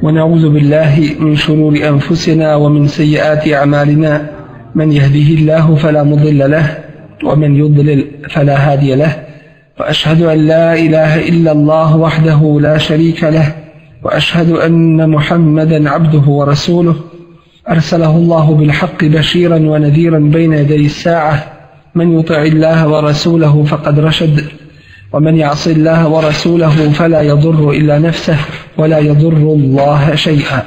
ونعوذ بالله من شرور أنفسنا ومن سيئات أعمالنا من يهده الله فلا مضل له ومن يضلل فلا هادي له وأشهد أن لا إله إلا الله وحده لا شريك له وأشهد أن محمدا عبده ورسوله أرسله الله بالحق بشيرا ونذيرا بين يدي الساعة من يطع الله ورسوله فقد رشد ومن يعص الله ورسوله فلا يضر إلا نفسه ولا يضر الله شيئا.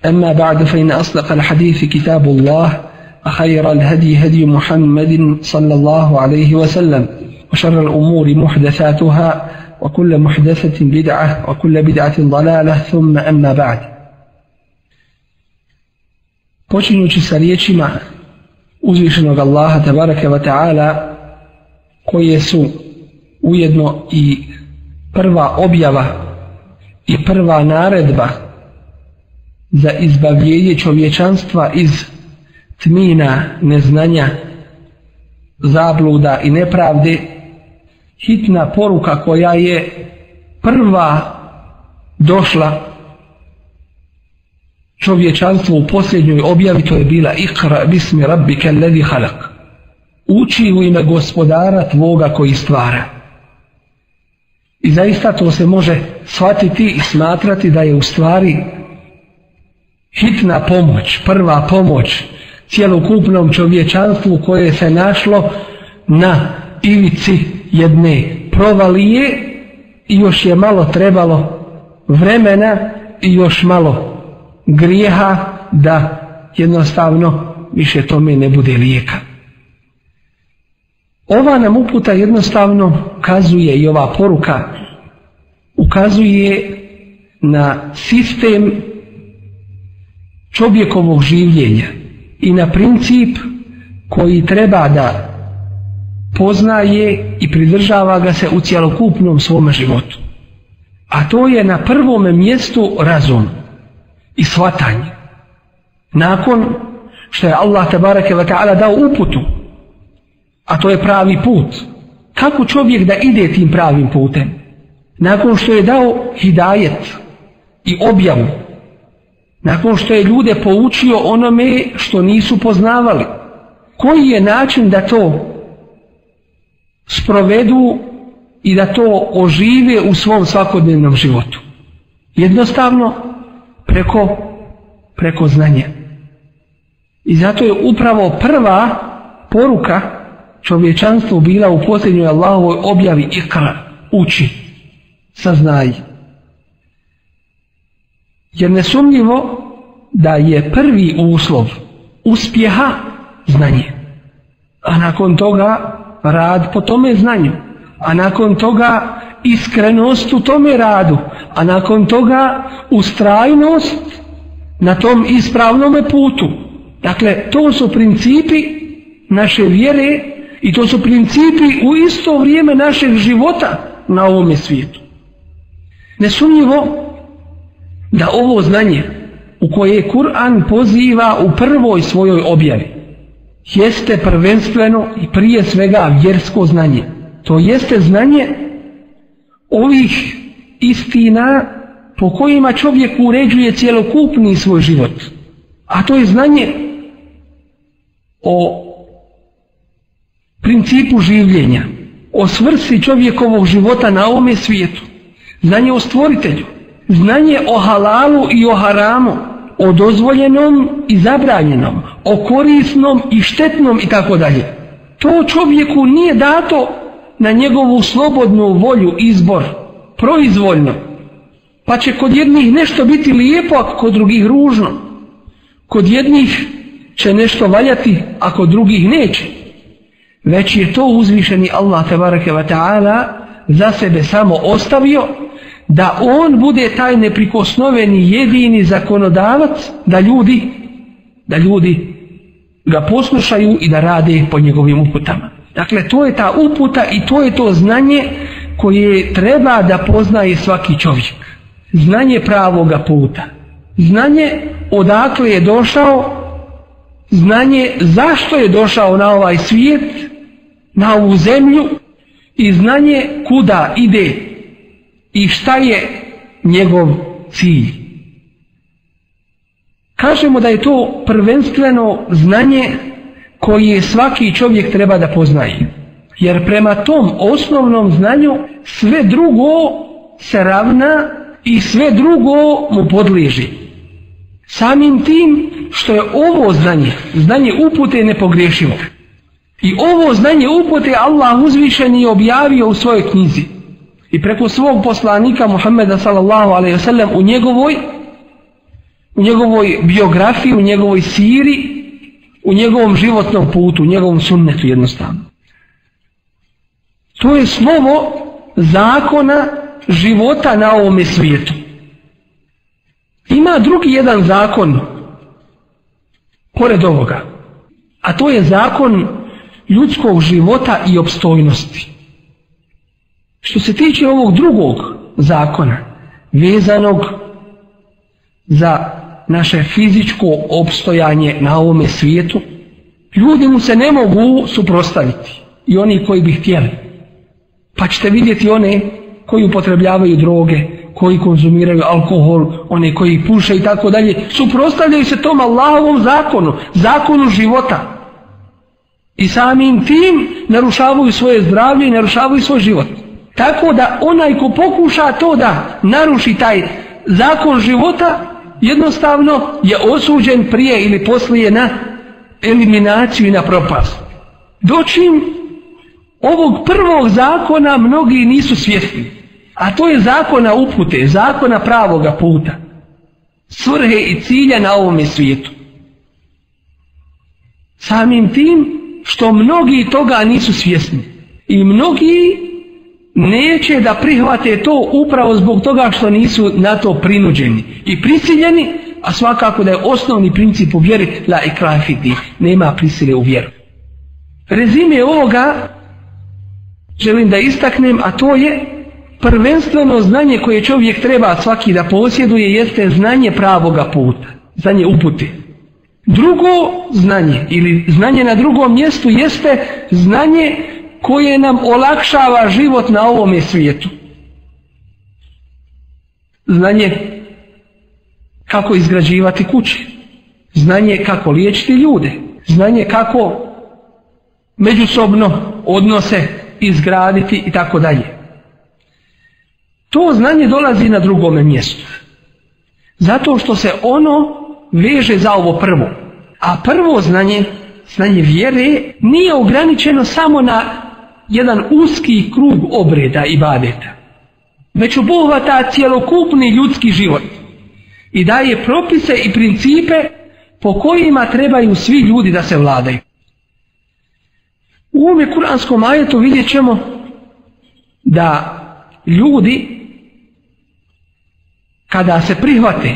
أما بعد فإن أصدق الحديث كتاب الله وخير الهدي هدي محمد صلى الله عليه وسلم وشر الأمور محدثاتها وكل محدثة بدعة وكل بدعة ضلالة ثم أما بعد. Počinjući sa riječima uzvišenog Allaha tabaraka wa ta'ala, koje su ujedno i prva objava i prva naredba za izbavljenje čovječanstva iz tmina neznanja, zabluda i nepravde, hitna poruka koja je prva došla čovječanstvu u posljednjoj objavi, to je bila Iqra bismi rabbika alladhi khalaq. Uči u ime gospodara tvoga koji stvara. I zaista to se može shvatiti i smatrati da je u stvari hitna pomoć, prva pomoć cjelokupnom čovječanstvu koje se našlo na ivici jedne provalije i još je malo trebalo vremena i još malo grijeha da jednostavno više tome ne bude lijeka. Ova nam uputa jednostavno ukazuje, i ova poruka ukazuje na sistem čovjekovog življenja i na princip koji treba da poznaje i pridržava ga se u cjelokupnom svome životu. A to je na prvome mjestu razum i shvatanje. Nakon što je Allah tabaraka wa ta'ala dao uputu, a to je pravi put, kako čovjek da ide tim pravim putem? Nakon što je dao hidajet i objavu, nakon što je ljude poučio onome što nisu poznavali, koji je način da to sprovedu i da to ožive u svom svakodnevnom životu? Jednostavno preko znanja. I zato je upravo prva poruka čovječanstvu bila u posljednjoj Allahovoj objavi Iqra, uči, saznaj. Jer nesumnjivo da je prvi uslov uspjeha znanje, a nakon toga rad po tome znanju, a nakon toga iskrenost u tome radu, a nakon toga ustrajnost na tom ispravnome putu. Dakle, to su principi naše vjere i to su principi u isto vrijeme našeg života na ovome svijetu. Nesumnjivo da ovo znanje u koje Kur'an poziva u prvoj svojoj objavi jeste prvenstveno i prije svega vjersko znanje. To jeste znanje ovih istina po kojima čovjek uređuje cjelokupni svoj život. A to je znanje o principu življenja, o svrsi čovjekovog života na ovome svijetu, znanje o stvoritelju, znanje o halalu i o haramu, o dozvoljenom i zabranjenom, o korisnom i štetnom itd. To čovjeku nije dato na njegovu slobodnu volju, izbor, proizvoljno, pa će kod jednih nešto biti lijepo, a kod drugih ružno. Kod jednih će nešto valjati, a kod drugih neće. Već je to uzvišeni Allah tabaraka wa ta'ala za sebe samo ostavio, da on bude taj neprikosnoveni jedini zakonodavac, da ljudi ga poslušaju i da rade po njegovim uputama. Dakle, to je ta uputa i to je to znanje koje treba da poznaje svaki čovjek. Znanje pravoga puta, znanje odakle je došao, znanje zašto je došao na ovaj svijet, na ovu zemlju, i znanje kuda ide i šta je njegov cilj. Kažemo da je to prvenstveno znanje koje svaki čovjek treba da poznaje. Jer prema tom osnovnom znanju sve drugo se ravna i sve drugo mu podliježi. Samim tim što je ovo znanje upute nepogrešivo. I ovo znanje upute Allah uzvišeni je objavio u svojoj knjizi. I preko svog poslanika Muhammeda sallallahu alejhi ve sellem u njegovoj biografiji, u njegovoj siri, u njegovom životnom putu, u njegovom sunnetu jednostavno. To je slovo zakona života na ovome svijetu. Ima drugi jedan zakon pored ovoga, a to je zakon ljudskog života i opstojnosti. Što se tiče ovog drugog zakona, vezanog za naše fizičko opstojanje na ovome svijetu, ljudi mu se ne mogu suprotstaviti, i oni koji bi htjeli. Pa ćete vidjeti one koji upotrebljavaju droge, koji konzumiraju alkohol, one koji puše i tako dalje, suprotstavljaju se tom Allahovom zakonu života. I samim tim narušavaju svoje zdravlje i narušavaju svoj život. Tako da onaj ko pokuša to da naruši taj zakon života, jednostavno je osuđen prije ili poslije na eliminaciju i na propast. Dočim ovog prvog zakona mnogi nisu svjesni, a to je zakona upute, zakona pravoga puta, svrhe i cilja na ovome svijetu. Samim tim što mnogi toga nisu svjesni i mnogi neće da prihvate to upravo zbog toga što nisu na to prinuđeni i prisiljeni, a svakako da je osnovni princip u vjeri la ikraha fid din, nema prisile u vjeru. Rezime ovoga želim da istaknem, a to je prvenstveno znanje koje čovjek treba svaki da posjeduje, jeste znanje pravoga puta, znanje upute. Drugo znanje ili znanje na drugom mjestu jeste znanje koje nam olakšava život na ovome svijetu. Znanje kako izgrađivati kuće, znanje kako liječiti ljude, znanje kako međusobno odnose izgraditi i tako dalje. To znanje dolazi na drugome mjestu, zato što se ono veže za ovo prvo. A prvo znanje vjere, nije ograničeno samo na jedan uski krug obreda i ibadeta, već obuhvata cjelokupni ljudski život i daje propise i principe po kojima trebaju svi ljudi da se vladaju. U ovome kuranskom ajetu vidjet ćemo da ljudi kada se prihvate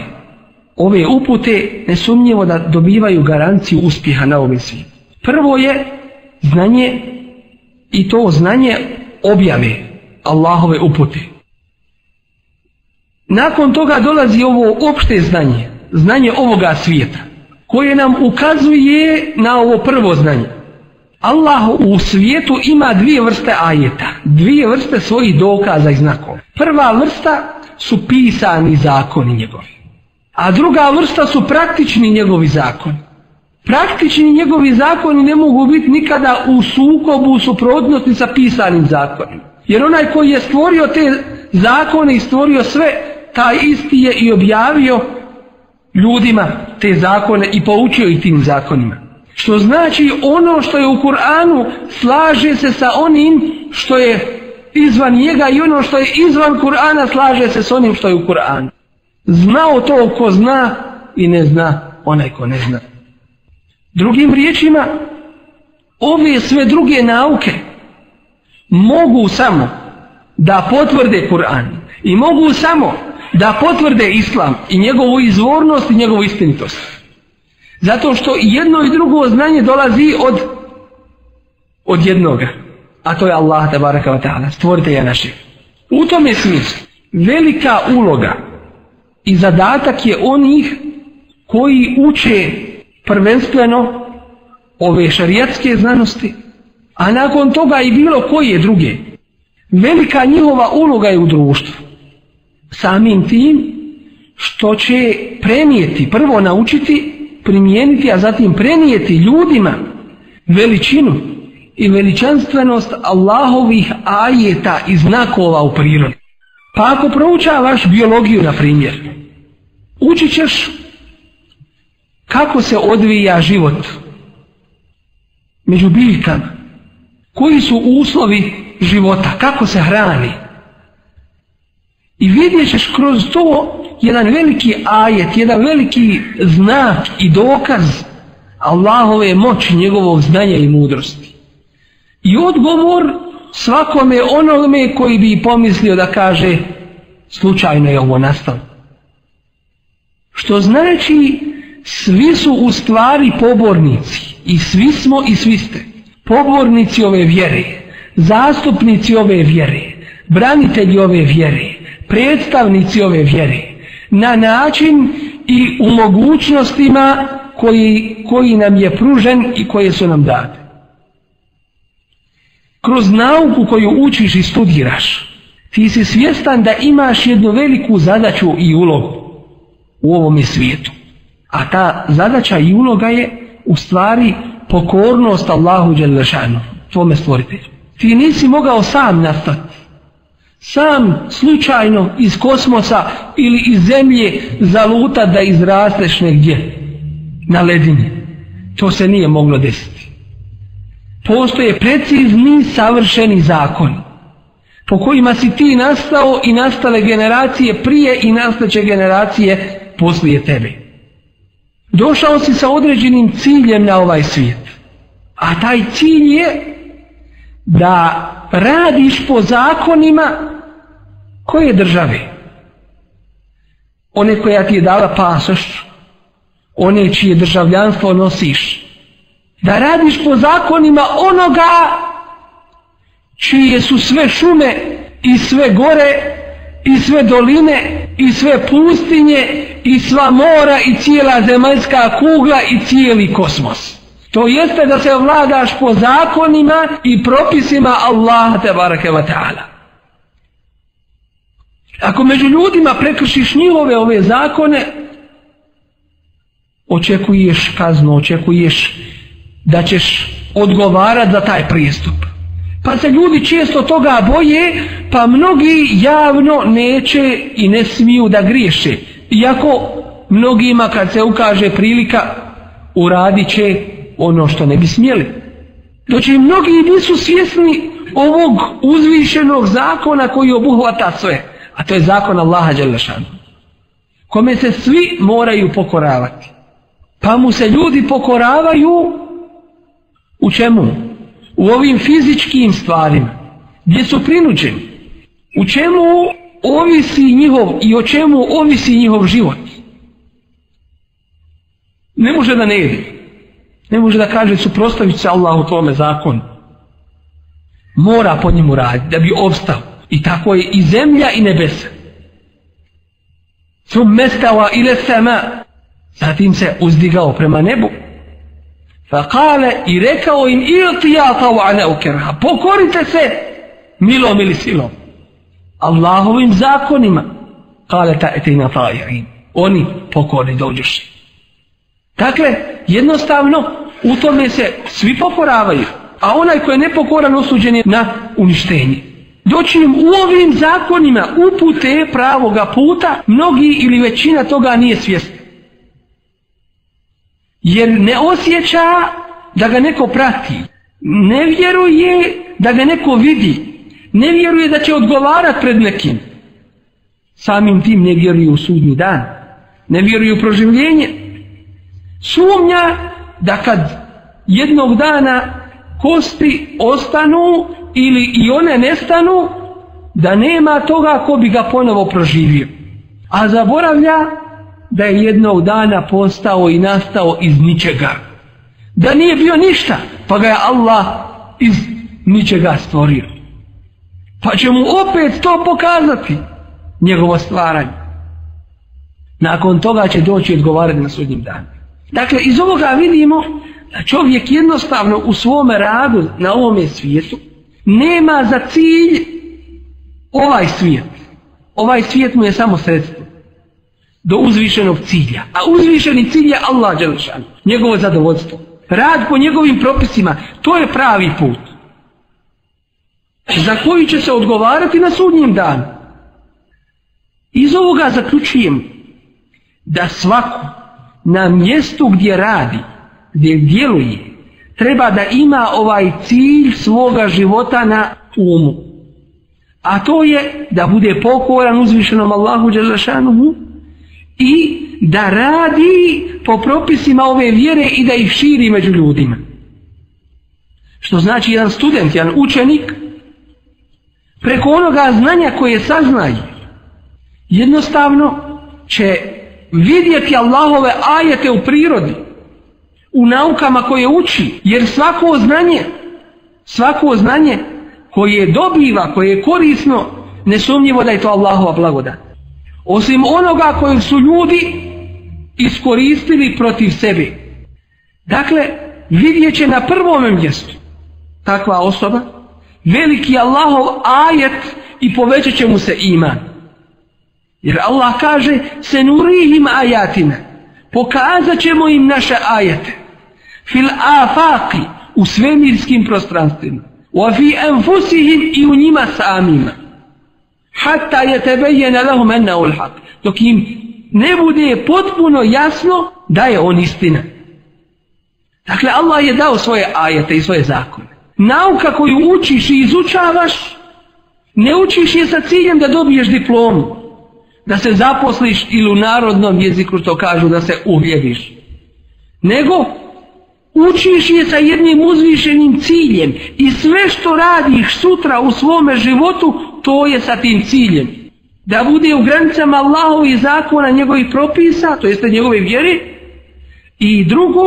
ove upute, nesumnjivo da dobivaju garanciju uspjeha na ovom svijetu. Prvo je znanje, i to znanje objave Allahove upute. Nakon toga dolazi ovo opšte znanje, znanje ovoga svijeta, koje nam ukazuje na ovo prvo znanje. Allah u svijetu ima dvije vrste ajeta, dvije vrste svojih dokaza i znakova. Prva vrsta su pisani zakoni njegovi, a druga vrsta su praktični njegovi zakoni. Praktični njegovi zakoni ne mogu biti nikada u sukobu, u suprotnosti sa pisanim zakonima. Jer onaj koji je stvorio te zakone i stvorio sve, taj isti je i objavio ljudima te zakone i poučio ih tim zakonima. Što znači ono što je u Kur'anu slaže se sa onim što je izvan njega i ono što je izvan Kur'ana slaže se s onim što je u Kur'anu. Znao to ko zna i ne zna onaj ko ne zna. Drugim riječima, ove sve druge nauke mogu samo da potvrde Kur'an i mogu samo da potvrde Islam i njegovu izvornost i njegovu istinitost. Zato što i jedno i drugo znanje dolazi od jednoga, a to je Allah tabaraka wa ta'ala, stvoritelja našeg. U tome smislu velika uloga i zadatak je onih koji uče prvenstveno ove šarijatske znanosti, a nakon toga i bilo koje druge. Velika njihova uloga je u društvu. Samim tim što će prenijeti, prvo naučiti, primijeniti, a zatim prenijeti ljudima veličinu i veličanstvenost Allahovih ajeta i znakova u prirodi. Pa ako proučavaš biologiju, na primjer, učit ćeš kako se odvija život među biljkama, koji su uslovi života, kako se hrani. I vidjet ćeš kroz to jedan veliki ajet, jedan veliki znak i dokaz Allahove moći, njegovog znanja i mudrosti. I odgovor svakome onome koji bi pomislio da kaže slučajno je ovo nastalo. Što znači svi su u stvari pobornici, i svi smo i svi ste pobornici ove vjere, zastupnici ove vjere, branitelji ove vjere, predstavnici ove vjere, na način i u mogućnostima koji nam je pružen i koje su nam date. Kroz nauku koju učiš i studiraš, ti si svjestan da imaš jednu veliku zadaću i ulogu u ovome svijetu. A ta zadaća i uloga je u stvari pokornost Allahu dželle šanuhu, tvome stvoritelju. Ti nisi mogao sam nastati, sam slučajno iz kosmosa ili iz zemlje zalutat da izrasteš negdje na ledini. To se nije moglo desiti. Postoje precizni, savršeni zakoni po kojima si ti nastao i nastale generacije prije i nastaće generacije poslije tebe. Došao si sa određenim ciljem na ovaj svijet, a taj cilj je da radiš po zakonima koje države? One koja ti je dala pasoš, one čije državljanstvo nosiš. Da radiš po zakonima onoga čije su sve šume i sve gore i sve doline i sve pustinje i sva mora i cijela zemaljska kugla i cijeli kosmos. To jeste da se vladaš po zakonima i propisima Allaha tebareke ve taala. Ako među ljudima prekršiš njihove ove zakone, očekuješ kaznu, očekuješ da ćeš odgovarati za taj prijestup. Pa se ljudi često toga boje, pa mnogi javno neće i ne smiju da griješe. Iako mnogima kad se ukaže prilika, uradit će ono što ne bi smjeli. Doći mnogi nisu svjesni ovog uzvišenog zakona koji obuhvata sve, a to je zakon Allaha dželle šanuhu, kome se svi moraju pokoravati. Pa mu se ljudi pokoravaju u čemu? U ovim fizičkim stvarima, gdje su prinuđeni, u čemu ovisi njihov i o čemu ovisi njihov život. Ne može da ne jede, ne može da kaže suprotstavit se Allahu tome zakonu. Mora po njemu raditi da bi opstao. I tako je i zemlja i nebesa. Thumma stawa ila sama, zatim se uzdigao prema nebu. Fakale, i rekao im iltija taw'ana u kerha, pokorite se milom ili silom Allahovim zakonima. Kale ta'tina ta'i'in, oni pokorni dođuši. Dakle, jednostavno u tome se svi pokoravaju, a onaj koji je nepokoran osuđen je na uništenje. Doći im u ovim zakonima upute pravoga puta, mnogi ili većina toga nije svjesna. Jer ne osjeća da ga neko prati, ne vjeruje da ga neko vidi, ne vjeruje da će odgovarati pred nekim. Samim tim ne vjeruje u sudnji dan, ne vjeruje u proživljenje. Sumnja da kad jednog dana kosti ostanu ili i one nestanu, da nema toga ko bi ga ponovo proživio. A zaboravlja da je jednog dana postao i nastao iz ničega. Da nije bio ništa, pa ga je Allah iz ničega stvorio. Pa će mu opet to pokazati, njegovo stvaranje. Nakon toga će doći odgovarati na sudnjem danu. Dakle, iz ovoga vidimo da čovjek jednostavno u svome radu na ovome svijetu nema za cilj ovaj svijet. Ovaj svijet mu je samo sredstvo. do uzvišenog cilja. A uzvišeni cilj je Allah dželle šanu, njegovo zadovoljstvo. Rad po njegovim propisima, to je pravi put. Za koji će se odgovarati na sudnjem danu. Iz ovoga zaključujem da svako na mjestu gdje radi, gdje djeluje, treba da ima ovaj cilj svoga života na umu. A to je da bude pokoran uzvišenom Allahu dželle šanuhu i da radi po propisima ove vjere i da ih širi među ljudima. Što znači jedan student, jedan učenik, preko onoga znanja koje saznaje, jednostavno će vidjeti Allahove ajete u prirodi, u naukama koje uči, jer svako znanje koje dobiva, koje je korisno, nesumnjivo da je to Allahova blagodat. Osim onoga kojeg su ljudi iskoristili protiv sebe. Dakle, vidjet će na prvome mjestu takva osoba veliki Allahov ajet i povećat će mu se iman. Jer Allah kaže senurihim ajatina, pokazat ćemo im naše ajete fil afaqi, u svemirskim prostranstvima, wa fi anfusihim, i u njima samima, hatta yatabayyana lahum annahu al-haq, dok im ne bude potpuno jasno da je on istina. Dakle, Allah je dao svoje ajete i svoje zakone. Nauka koju učiš i izučavaš, ne učiš je sa ciljem da dobiješ diplomu, da se zaposliš, ili u narodnom jeziku to kažu da se uhljediš, nego učiš je sa jednim uzvišenim ciljem i sve što radiš sutra u svome životu, to je sa tim ciljem. Da bude u granicama Allahovih zakona, njegovih propisa, to jeste njegove vjere, i drugo,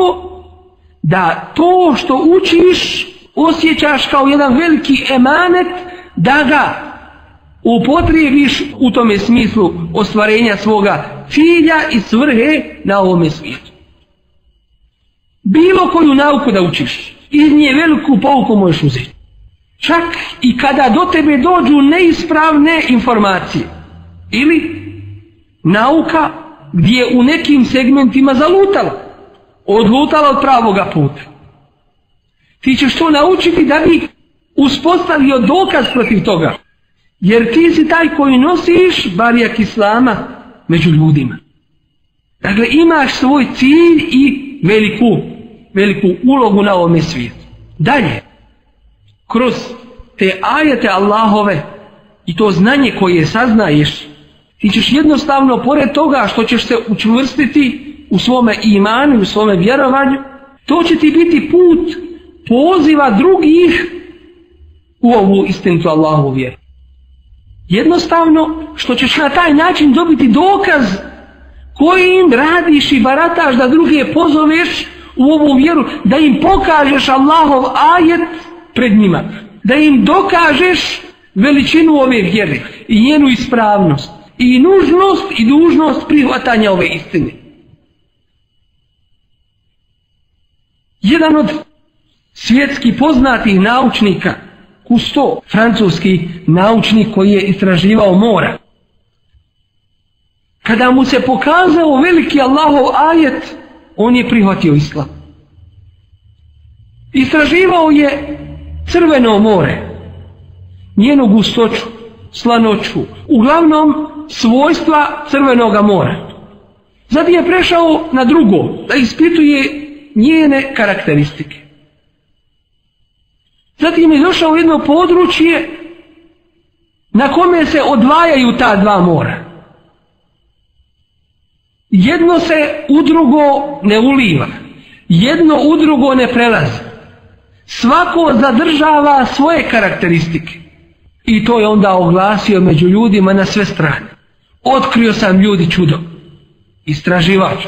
da to što učiš osjećaš kao jedan veliki emanet, da ga upotrijebiš u tome smislu ostvarenja svoga cilja i svrhe na ovome svijetu. Bilo koju nauku da učiš, iz nje veliku pouku možeš uzeti. Čak i kada do tebe dođu neispravne informacije ili nauka gdje je u nekim segmentima odlutala od pravoga puta. Ti ćeš to naučiti da bi uspostavio dokaz protiv toga. Jer ti si taj koji nosiš barijak Islama među ljudima. Dakle, imaš svoj cilj i veliku ulogu na ovome svijetu. Dalje, kroz te ajete Allahove i to znanje koje saznaješ, ti ćeš jednostavno, pored toga što ćeš se učvrstiti u svome imanu, u svome vjerovanju, to će ti biti put poziva drugih u ovu istinitu Allahovu vjeru. Jednostavno što ćeš na taj način dobiti dokaz kojim radiš i barataš da druge pozoveš u ovu vjeru, da im pokažeš Allahov ajet pred njima, da im dokažeš veličinu ove vjere i njenu ispravnost i nužnost i dužnost prihvatanja ove istine. Jedan od svjetski poznatih naučnika, Cousteau, francuski naučnik koji je istraživao mora, kada mu se pokazao veliki Allahov ajet, on je prihvatio islam. Istraživao je Crveno more, njenu gustoću, slanoću, uglavnom svojstva Crvenoga mora. Zatim je prešao na drugo, da ispituje njene karakteristike. Zatim je došao u jedno područje na kome se odvajaju ta dva mora. Jedno se u drugo ne uliva, jedno u drugo ne prelazi. Svako zadržava svoje karakteristike. I to je onda oglasio među ljudima na sve strane. Otkrio sam ljudi čudo. Istraživač.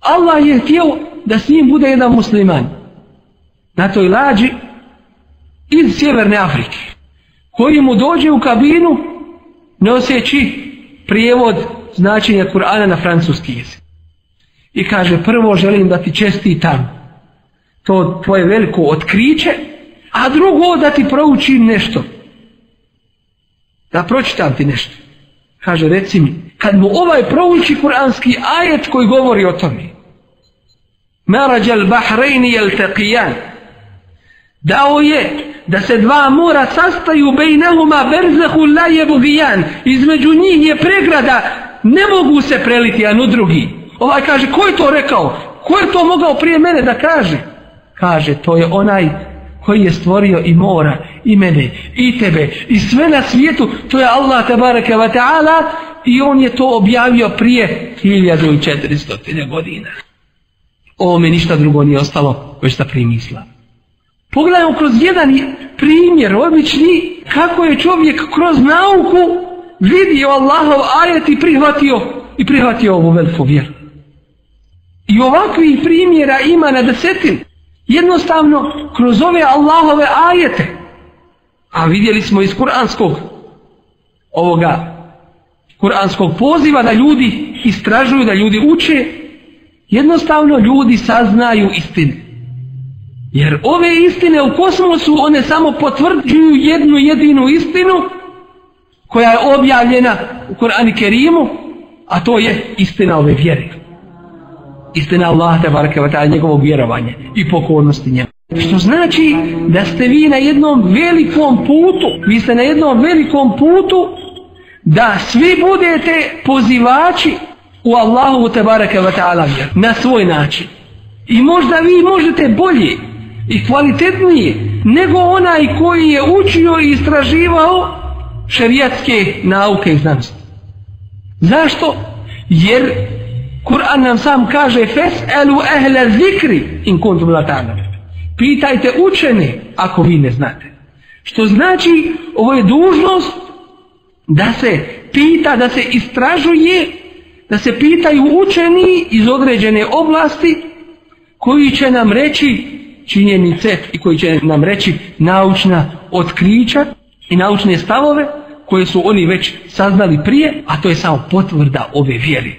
Allah je htio da s njim bude jedan musliman na toj lađi iz Sjeverne Afrike, koji mu dođe u kabinu noseći prijevod značenja Kur'ana na francuski jezik. I kaže, prvo želim da ti čestitam to tvoje veliko otkriće, a drugo da ti proučim nešto. Da pročitam ti nešto. Kaže, reci mi, kad mu ovaj prouči kuranski ajet koji govori o tome, Marađal bahrejni yaltaqiyan, dao je da se dva mora sastaju bejnehuma berzahu la yabghiyan, između njih je pregrada, ne mogu se preliti jedan u drugi. Ovaj kaže, ko je to rekao? Ko je to mogao prije mene da kaže? Kaže, to je onaj koji je stvorio i mora, i mene, i tebe, i sve na svijetu, to je Allah tebareke ve ta'ala, i on je to objavio prije 1400 godina. Ovo mi ništa drugo nije ostalo, već ta primisla. Pogledajmo kroz jedan primjer obični, kako je čovjek kroz nauku vidio Allahov ajet i prihvatio ovu veliku vjeru. I ovakvih primjera ima na desetin. Jednostavno, kroz ove Allahove ajete, a vidjeli smo iz kuranskog poziva da ljudi istražuju, da ljudi uče, jednostavno ljudi saznaju istine. Jer ove istine u kosmosu, one samo potvrđuju jednu jedinu istinu koja je objavljena u Kur'anu Kerimu, a to je istina ove vjere. Istina Allah tebareke ve ta'ala, njegovog vjerovanja i pokornosti njemu. Što znači da ste vi na jednom velikom putu, da svi budete pozivači u Allahu tebareke ve ta'ala vjeru na svoj način. I možda vi možete bolje i kvalitetnije nego onaj koji je učio i istraživao šerijatske nauke i znanosti. Zašto? Jer Kur'an nam sam kaže fes'elu ehle zikri in kuntum la ta'lamun. Pitajte učene ako vi ne znate. Što znači, ovo je dužnost da se pita, da se istražuje, da se pitaju učeni iz određene oblasti koji će nam reći činjenice i koji će nam reći naučna otkrića i naučne stavove koje su oni već saznali prije, a to je samo potvrda ove vjere.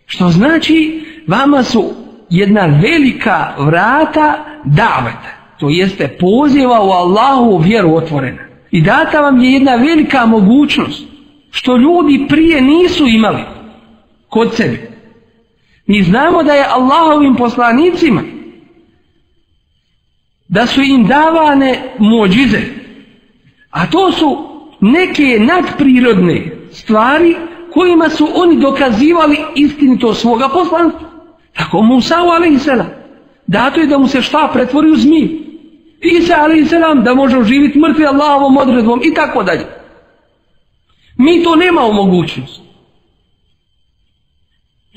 Što znači, vama su jedna velika vrata daveta, to jeste poziva u Allahu vjeru otvorena. I data vam je jedna velika mogućnost, što ljudi prije nisu imali kod sebe. Mi znamo da je Allahovim poslanicima, da su im davane muđize, a to su neke nadprirodne stvari kojima su oni dokazivali istinitost svoga poslanstva. Tako Musa a.s. dato je da mu se štap pretvori u zmiju. Isa a.s. da može oživiti mrtvi Allahovom odredbom i tako dalje. Mi to nemamo mogućnost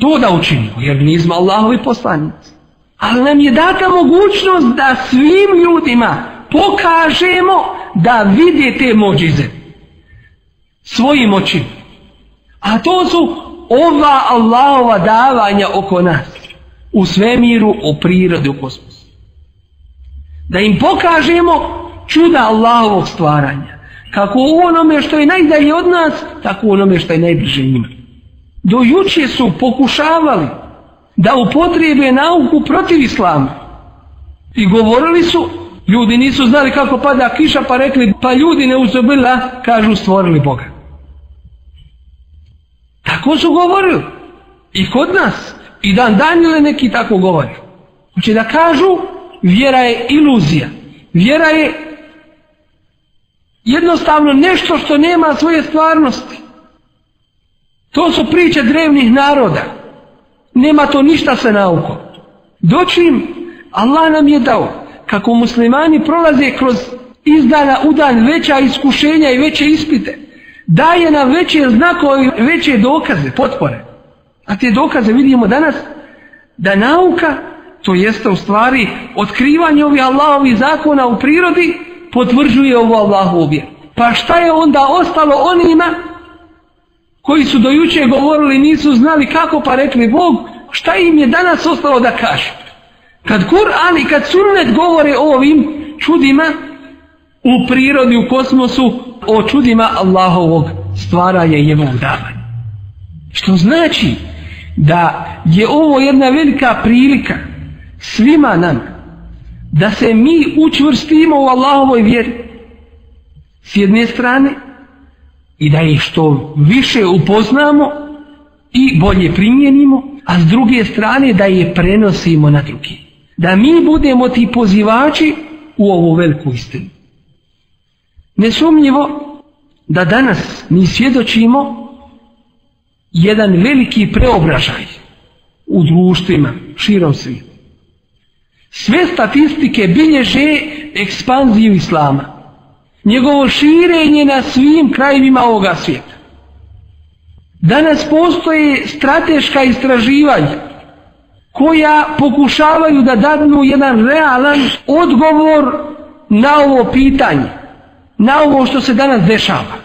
to da učinimo, jer nismo Allahovi poslanici. Ali nam je data mogućnost da svim ljudima pokažemo da vide te muđize svojim očima. A to su ova Allahova davanja oko nas, u svemiru, u prirodi, u kosmosu. Da im pokažemo čuda Allahovog stvaranja, kako u onome što je najdalje od nas, tako u onome što je najbliže njima. Do juče su pokušavali da upotrijebe nauku protiv islama i govorili su, ljudi nisu znali kako pada kiša, pa rekli, pa ljudi ne uzubila, kažu, stvorili Boga. Tako su govorili i kod nas, i dan ili neki tako govori. Hoće da kažu, vjera je iluzija, vjera je jednostavno nešto što nema svoje stvarnosti. To su priče drevnih naroda, nema to ništa sa naukom. Dočim Allah nam je dao, kako muslimani prolaze kroz iz dana u dan veća iskušenja i veće ispite, daje nam veće znakove, veće dokaze, potpore. A te dokaze vidimo danas, da nauka, to jeste u stvari otkrivanje ovih Allahovih zakona u prirodi, potvrđuje ovu Allahovu vjeru. Pa šta je onda ostalo onima koji su do juče govorili, nisu znali kako, pa rekli Bog, šta im je danas ostalo da kažu? Kad Kur'an i kad sunnet govore o ovim čudima u prirodi, u kosmosu, o čudima Allahovog stvaranja i njegovog davanja. Što znači da je ovo jedna velika prilika svima nama da se mi učvrstimo u Allahovoj vjeri s jedne strane, i da ih što više upoznamo i bolje primijenimo, a s druge strane da je prenosimo na drugi. Da mi budemo ti pozivači u ovu veliku istinu. Nesumnjivo da danas mi svjedočimo jedan veliki preobražaj u društvima širom svijeta. Sve statistike bilježe ekspanziju islama, njegovo širenje na svim krajevima ovoga svijeta. Danas postoje strateška istraživanja koja pokušavaju da dadnu jedan realan odgovor na ovo pitanje, na ovo što se danas dešava.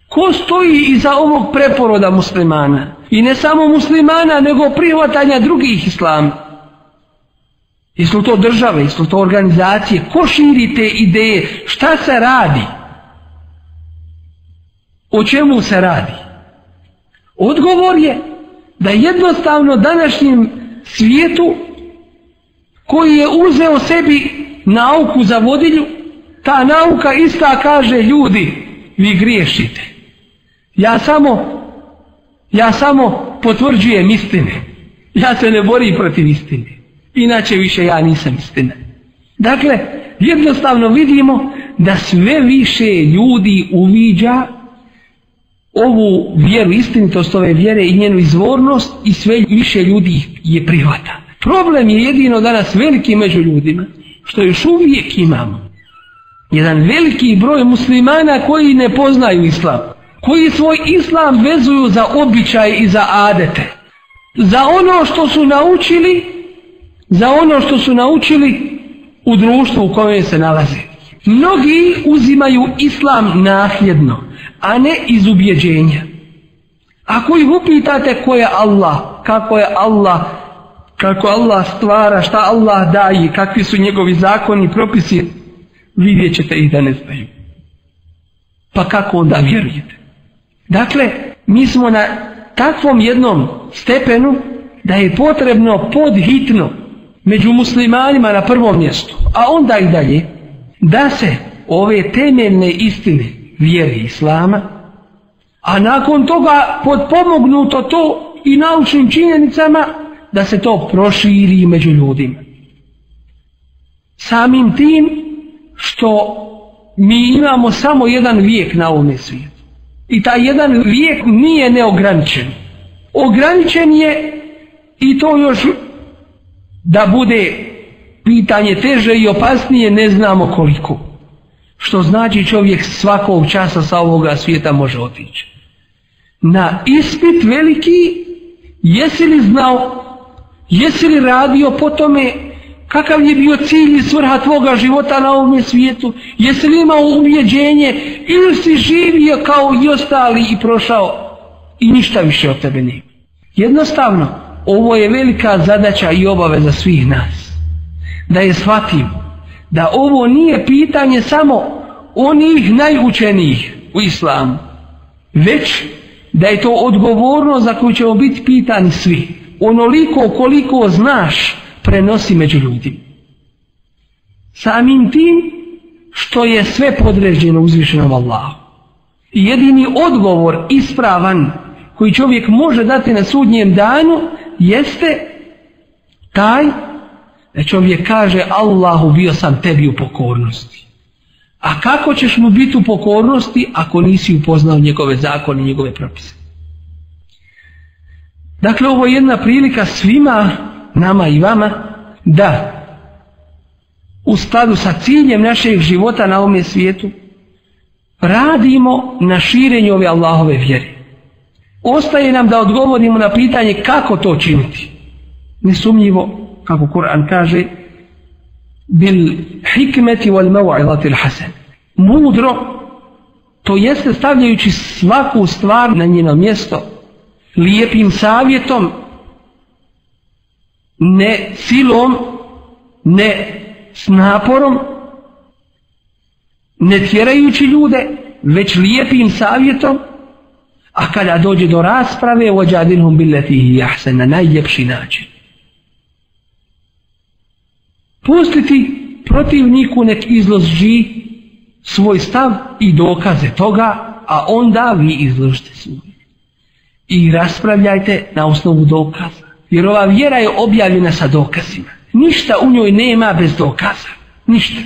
Ko stoji iza ovog preporoda muslimana? I ne samo muslimana, nego prihvatanja drugih islama. Jesu to države, jesu to organizacije? Ko širi te ideje? Šta se radi? O čemu se radi? Odgovor je da jednostavno današnjem svijetu koji je uzeo sebi nauku za vodilju, ta nauka ista kaže: ljudi, vi griješite. Ja samo potvrđujem istine. Ja se ne borim protiv istine. Inače više ja nisam istina. Dakle, jednostavno vidimo da sve više ljudi uviđa ovu vjeru, istinitost ove vjere i njenu izvornost, i sve više ljudi je prihvata. Problem je jedino danas veliki među ljudima, što još uvijek imamo jedan veliki broj muslimana koji ne poznaju islam, koji svoj islam vezuju za običaj i za adete, za ono što su naučili u društvu u kojem se nalaze. Mnogi uzimaju islam nasljedno, a ne iz ubjeđenja. Ako ih upitate ko je Allah, kako Allah stvara, šta Allah daje, kakvi su njegovi zakoni i propisi, vidjet ćete ih da ne znaju. Pa kako onda vjerujete? Dakle, mi smo na takvom jednom stepenu da je potrebno podhitno među muslimanima na prvom mjestu, a onda i dalje, da se ove temeljne istine vjere islama, a nakon toga potpomognuto to i naučnim činjenicama, da se to proširi među ljudima. Samim tim što mi imamo samo jedan vijek na ovome svijetu. I taj jedan vijek nije neograničen. Ograničen je, i to još da bude pitanje teže i opasnije, ne znamo koliko. Što znači čovjek svakog časa sa ovoga svijeta može otići. Na ispit veliki, jesi li znao, jesi li radio po tome, kakav je bio cilj i svrha tvoga života na ovom svijetu, jesi li imao ubjeđenje ili si živio kao i ostali i prošao i ništa više od tebe nema. Jednostavno, ovo je velika zadaća i obaveza svih nas, da je shvatimo da ovo nije pitanje samo onih najučenijih u islamu, već da je to odgovornost za koju ćemo biti pitani svi. Onoliko koliko znaš, prenosi među ljudima. Samim tim što je sve podređeno uzvišenom Allahu. I jedini odgovor ispravan koji čovjek može dati na sudnjem danu jeste taj da čovjek kaže: Allahu, bio sam tebi u pokornosti. A kako ćeš mu biti u pokornosti ako nisi upoznao njegove zakone i njegove propise? Dakle, ovo je jedna prilika svima nama i vama da u skladu sa ciljem našeg života na ovome svijetu radimo na širenju ove Allahove vjere. Ostaje nam da odgovorimo na pitanje kako to činiti. Nesumnjivo, kako Kur'an kaže, bil hikmeti wal maw'izati al hasan. Mudro, to jeste stavljajući svaku stvar na njeno mjesto, lijepim savjetom, ne silom, ne s naporom, ne tjerajući ljude, već lijepim savjetom, a kada dođe do rasprave, وَجَادِلْهُمْ بِالَّتِي هِيَ أَحْسَنُ, na najljepši način. Pustiti protivniku nek izloži svoj stav i dokaze toga a onda vi izložite sumnje. I raspravljajte na osnovu dokaza. Jer ova vjera je objavljena sa dokazima. Ništa u njoj nema bez dokaza. Ništa.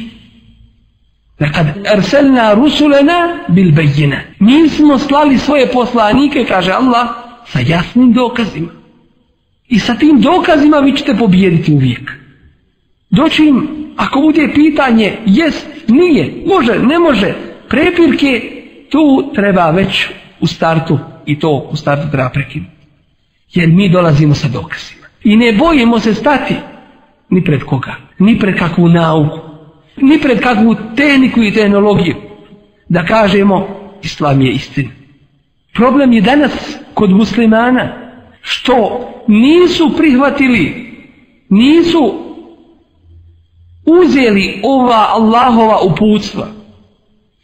Lekad arsalna rusulana bil bayyina. Mi smo slali svoje poslanike, kaže Allah, sa jasnim dokazima. I sa tim dokazima vi ćete pobijediti uvijek. Doći im, ako bude pitanje, jest, nije, može, ne može, prepirke, tu treba već u startu, i to u startu treba prekinuti. Jer mi dolazimo sa dokazima. I ne bojimo se stati ni pred koga, ni pred kakvu nauku, ni pred kakvu tehniku i tehnologiju, da kažemo islam je istina. Problem je danas kod muslimana što nisu prihvatili, nisu uzeli ova Allahova uputstva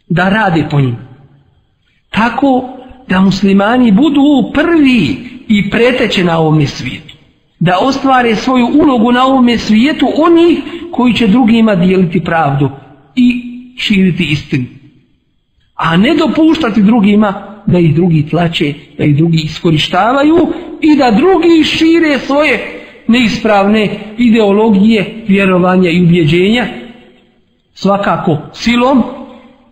da rade po njima. Tako da muslimani budu prvi i preteće na ovome svijetu. Da ostvare svoju ulogu na ovome svijetu onih koji će drugima dijeliti pravdu i širiti istinu. A ne dopuštati drugima da ih drugi tlače, da ih drugi iskorištavaju i da drugi šire svoje neispravne ideologije, vjerovanja i ubjeđenja, svakako silom.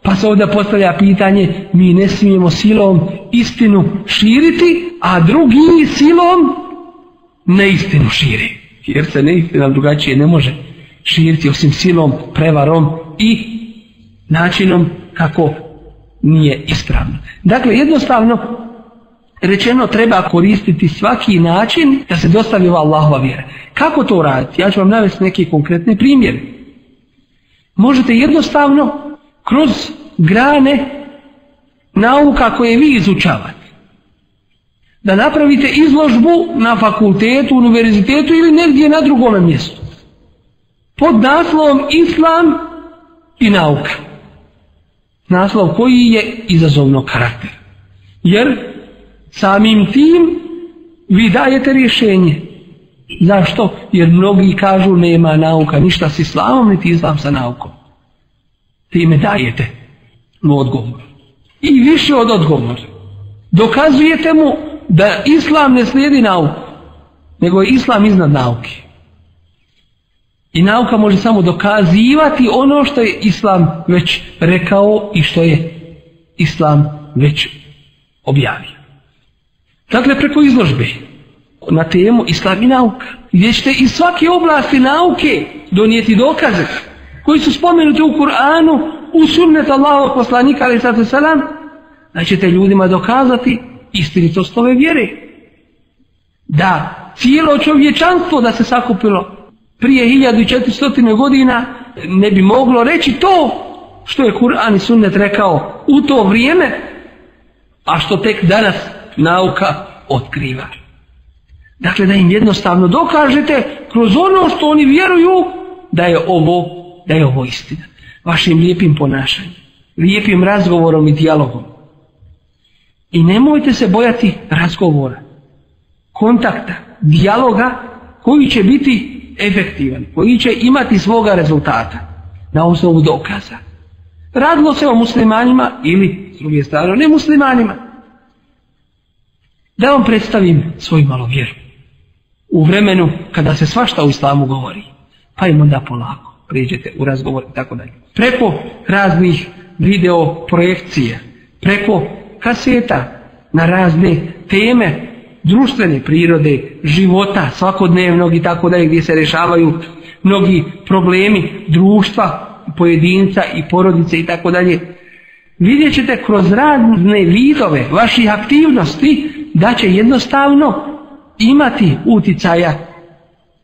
Pa se ovdje postavlja pitanje, mi ne smijemo silom istinu širiti, a drugi silom neistinu šire. Jer se neistina drugačije ne može širiti osim silom, prevarom i načinom kako nije ispravno. Dakle, jednostavno rečeno, treba koristiti svaki način da se dostavi ova Allahova vjera. Kako to raditi? Ja ću vam navesti neke konkretne primjere. Možete jednostavno kroz grane nauka koje vi izučavate da napravite izložbu na fakultetu, univerzitetu ili negdje na drugome mjestu pod naslovom Islam i nauka. Naslov koji je izazovnog karaktera. Jer samim tim vi dajete rješenje. Zašto? Jer mnogi kažu nema nauka ništa s islamom, niti islam sa naukom. Time dajete mu odgovor. I više od odgovora. Dokazujete mu da islam ne slijedi nauku, nego je islam iznad nauke. I nauka može samo dokazivati ono što je islam već rekao i što je islam već objavio. Dakle, preko izložbe na temu islam i nauka, gdje ćete iz svake oblasti nauke donijeti dokaze koji su spomenuti u Kur'anu, u sunnet Allahovog poslanika alejhi salatu vesselam, da ćete ljudima dokazati istinitost ove vjere. Da cijelo čovječanstvo da se sakupilo prije 1400 godina ne bi moglo reći to što je Kur'an i sunnet rekao u to vrijeme, a što tek danas nauka otkriva. Dakle, da im jednostavno dokažete kroz ono što oni vjeruju da je ovo istina. Vašim lijepim ponašanjem, lijepim razgovorom i dijalogom. I nemojte se bojati razgovora, kontakta, dijaloga koji će biti efektivan, koji će imati svoga rezultata na osnovu dokaza. Radilo se o muslimanima ili, s druge strane, ne muslimanima. Da vam predstavim svoju malo vjeru. U vremenu kada se svašta u islamu govori, pa im onda polako prijeđete u razgovor i tako dalje. Preko raznih video projekcija, preko kaseta na razne teme društvene prirode, života svakodnevnog i tako dalje, gdje se rješavaju mnogi problemi društva, pojedinca i porodice i tako dalje. Vidjet ćete kroz razne vidove vaših aktivnosti da će jednostavno imati uticaja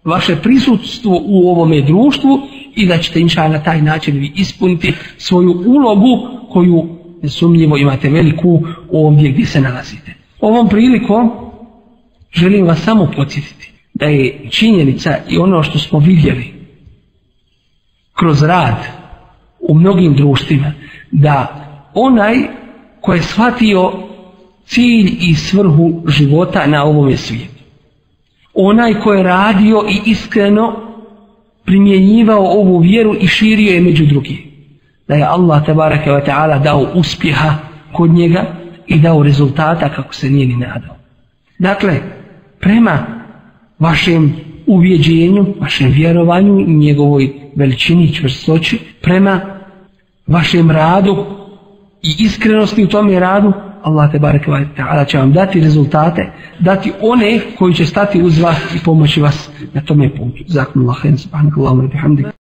vaše prisutstvo u ovome društvu i da ćete na taj način vi ispuniti svoju ulogu koju nesumnjivo imate veliku ovdje gdje se nalazite. Ovom prilikom želim vas samo podsjetiti da je činjenica i ono što smo vidjeli kroz rad u mnogim društvima, da onaj ko je shvatio cilj i svrhu života na ovome svijetu, onaj ko je radio i iskreno primjenjivao ovu vjeru i širio je među drugim, da je Allah tebareke ve taala dao uspjeha kod njega i dao rezultata kako se nije ni nadao. Dakle, prema vašem uvjeđenju, vašem vjerovanju i njegovoj veličini i čvrstoći, prema vašem radu i iskrenosti u tome radu, Allah tebareke ve ta'ala će vam dati rezultate, dati one koji će stati uz vas i pomoći vas na tome putu. Zakumullah khair, subhanakallahumma wa bihamdik.